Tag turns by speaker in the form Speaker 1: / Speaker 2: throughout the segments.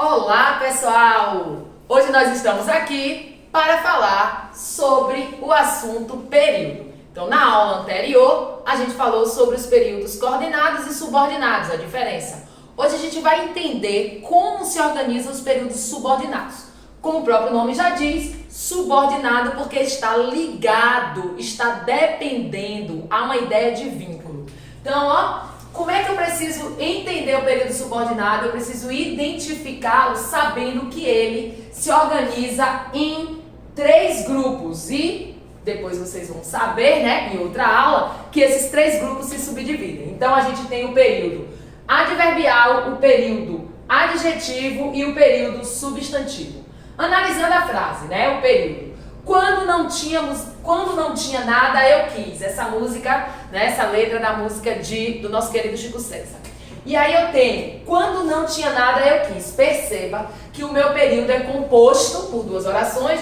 Speaker 1: Olá, pessoal! Hoje nós estamos aqui para falar sobre o assunto período. Então, na aula anterior, a gente falou sobre os períodos coordenados e subordinados, a diferença. Hoje a gente vai entender como se organizam os períodos subordinados. Como o próprio nome já diz, subordinado porque está ligado, está dependendo, há uma ideia de vínculo. Então, como é que eu preciso entender o período subordinado? Eu preciso identificá-lo sabendo que ele se organiza em 3 grupos e depois vocês vão saber, em outra aula, que esses 3 grupos se subdividem. Então a gente tem o período adverbial, o período adjetivo e o período substantivo. Analisando a frase, o período. Quando não tinha nada, eu quis. Essa música, essa letra da música do nosso querido Chico César. E aí eu tenho, quando não tinha nada, eu quis. Perceba que o meu período é composto por 2 orações,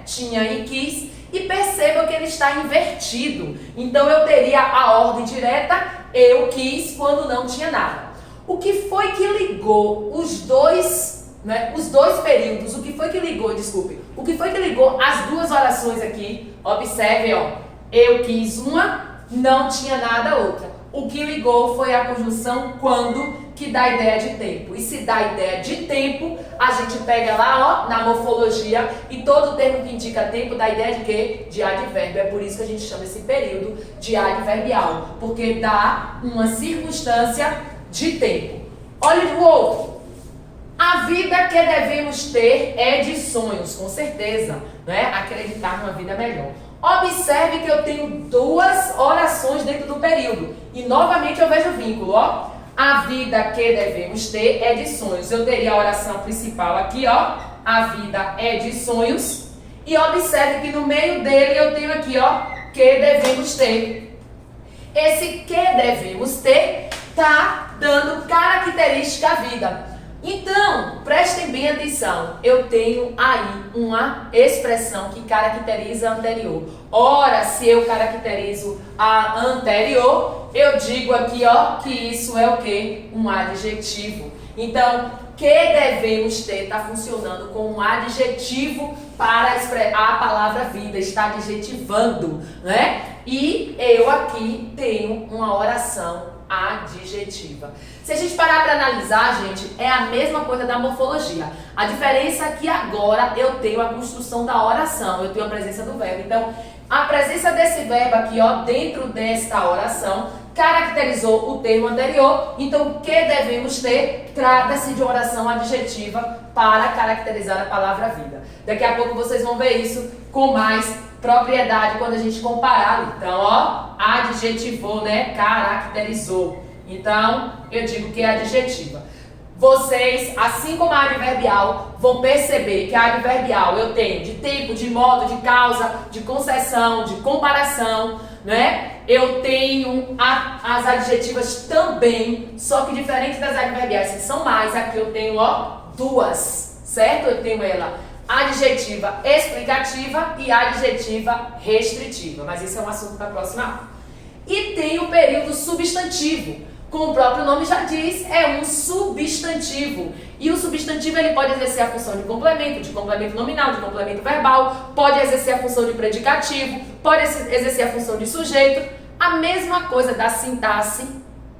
Speaker 1: tinha e quis. E perceba que ele está invertido. Então eu teria a ordem direta, eu quis, quando não tinha nada. O que foi que ligou os dois períodos, o que foi que ligou as 2 orações aqui? Observe, eu quis uma, não tinha nada outra. O que ligou foi a conjunção quando, que dá ideia de tempo. E se dá ideia de tempo, a gente pega lá, na morfologia, e todo termo que indica tempo dá ideia de quê? De advérbio. É por isso que a gente chama esse período de adverbial, porque dá uma circunstância de tempo. Olha o outro. A vida que devemos ter é de sonhos, com certeza, acreditar numa vida melhor. Observe que eu tenho 2 orações dentro do período. E novamente eu vejo o vínculo, A vida que devemos ter é de sonhos. Eu teria a oração principal aqui, A vida é de sonhos. E observe que no meio dele eu tenho aqui, que devemos ter. Esse que devemos ter está dando característica à vida. Então, prestem bem atenção, eu tenho aí uma expressão que caracteriza a anterior. Ora, se eu caracterizo a anterior, eu digo aqui, que isso é o quê? Um adjetivo. Então, que devemos ter está funcionando como um adjetivo para a palavra vida, está adjetivando, E eu aqui tenho uma oração adjetiva. Se a gente parar para analisar, gente, é a mesma coisa da morfologia. A diferença é que agora eu tenho a construção da oração, eu tenho a presença do verbo. Então, a presença desse verbo aqui, dentro desta oração, caracterizou o termo anterior. Então, o que devemos ter? Trata-se de uma oração adjetiva para caracterizar a palavra vida. Daqui a pouco vocês vão ver isso com mais propriedade quando a gente comparar. Então, adjetivou, caracterizou. Então, eu digo que é adjetiva. Vocês, assim como a adverbial, vão perceber que a adverbial eu tenho de tempo, de modo, de causa, de concessão, de comparação, Eu tenho as adjetivas também, só que diferente das adverbiais, que são mais, aqui eu tenho, 2, certo? Eu tenho ela adjetiva explicativa e adjetiva restritiva, mas isso é um assunto para a próxima aula. E tem o período substantivo, como o próprio nome já diz, é um substantivo. E o substantivo ele pode exercer a função de complemento nominal, de complemento verbal, pode exercer a função de predicativo, pode exercer a função de sujeito. A mesma coisa da sintaxe,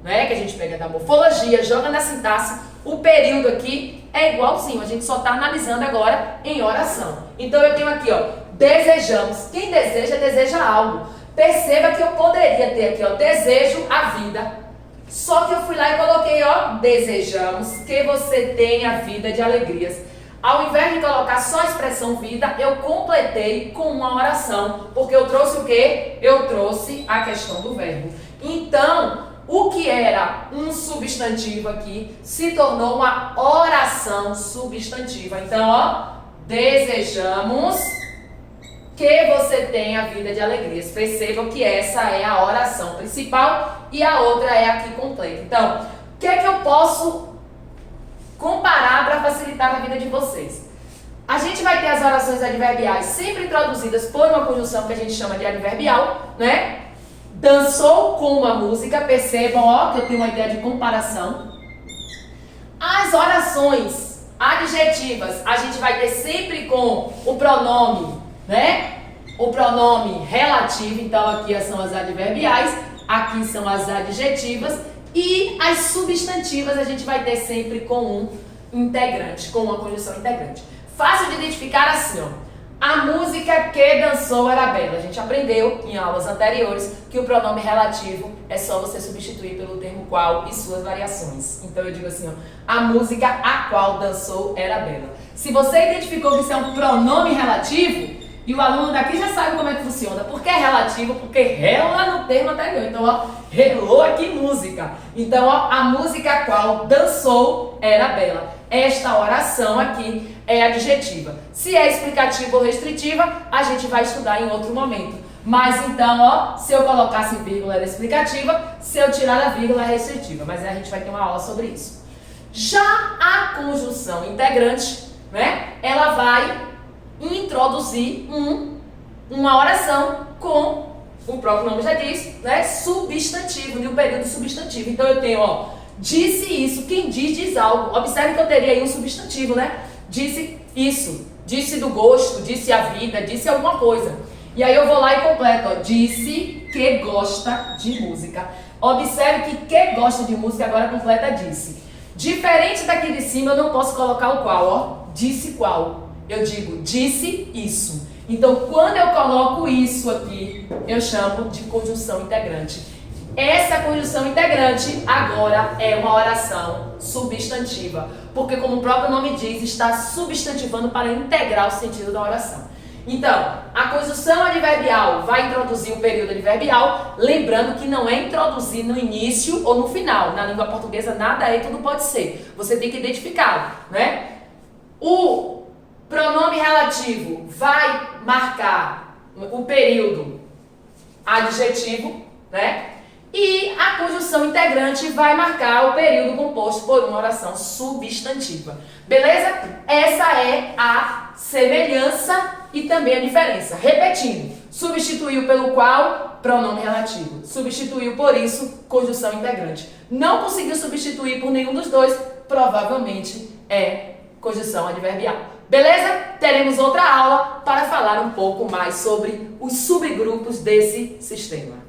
Speaker 1: que a gente pega da morfologia, joga na sintaxe. O período aqui é igualzinho, a gente só está analisando agora em oração. Então eu tenho aqui, desejamos. Quem deseja, deseja algo. Perceba que eu poderia ter aqui, desejo a vida. Só que eu fui lá e coloquei, desejamos que você tenha vida de alegrias. Ao invés de colocar só a expressão vida, eu completei com uma oração. Porque eu trouxe o quê? Eu trouxe a questão do verbo. Então, o que era um substantivo aqui se tornou uma oração substantiva. Então, desejamos que você tenha vida de alegrias. Percebam que essa é a oração principal e a outra é aqui completa. Então, o que é que eu posso comparar para facilitar a vida de vocês? A gente vai ter as orações adverbiais sempre introduzidas por uma conjunção que a gente chama de adverbial, Dançou com uma música, percebam, que eu tenho uma ideia de comparação. As orações Adjetivas, a gente vai ter sempre com o pronome, né? O pronome relativo, então aqui são as adverbiais, aqui são as adjetivas e as substantivas a gente vai ter sempre com um integrante, com uma conjunção integrante. Fácil de identificar assim, ó. A música que dançou era bela. A gente aprendeu em aulas anteriores que o pronome relativo é só você substituir pelo termo qual e suas variações. Então eu digo assim, ó, a música a qual dançou era bela. Se você identificou que isso é um pronome relativo, e o aluno daqui já sabe como é que funciona. Por que é relativo? Porque rela no termo anterior. Então, ó, relou aqui música. Então, ó, a música a qual dançou era bela. Esta oração aqui é adjetiva. Se é explicativa ou restritiva, a gente vai estudar em outro momento. Mas então, ó, se eu colocasse vírgula era explicativa, se eu tirar a vírgula é restritiva. Mas a gente vai ter uma aula sobre isso. Já a conjunção integrante, né? Ela vai introduzir uma oração com, o próprio nome já diz, né? Substantivo, de um período substantivo. Então eu tenho, ó, disse isso. Quem diz algo. Observe que eu teria aí um substantivo, né? Disse isso, disse do gosto, disse a vida, disse alguma coisa. E aí eu vou lá e completo, ó, disse que gosta de música. Observe que gosta de música agora completa disse. Diferente daqui de cima, eu não posso colocar o qual, ó, disse qual. Eu digo, disse isso. Então, quando eu coloco isso aqui, eu chamo de conjunção integrante. Essa conjunção integrante agora é uma oração substantiva, porque como o próprio nome diz, está substantivando para integrar o sentido da oração. Então, a conjunção adverbial vai introduzir o período adverbial, lembrando que não é introduzir no início ou no final. Na língua portuguesa nada é e tudo pode ser. Você tem que identificá-lo, né? O pronome relativo vai marcar o período adjetivo, né? E a conjunção integrante vai marcar o período composto por uma oração substantiva. Beleza? Essa é a semelhança e também a diferença. Repetindo, substituiu pelo qual, pronome relativo. Substituiu por isso, conjunção integrante. Não conseguiu substituir por nenhum dos dois, provavelmente é conjunção adverbial. Beleza? Teremos outra aula para falar um pouco mais sobre os subgrupos desse sistema.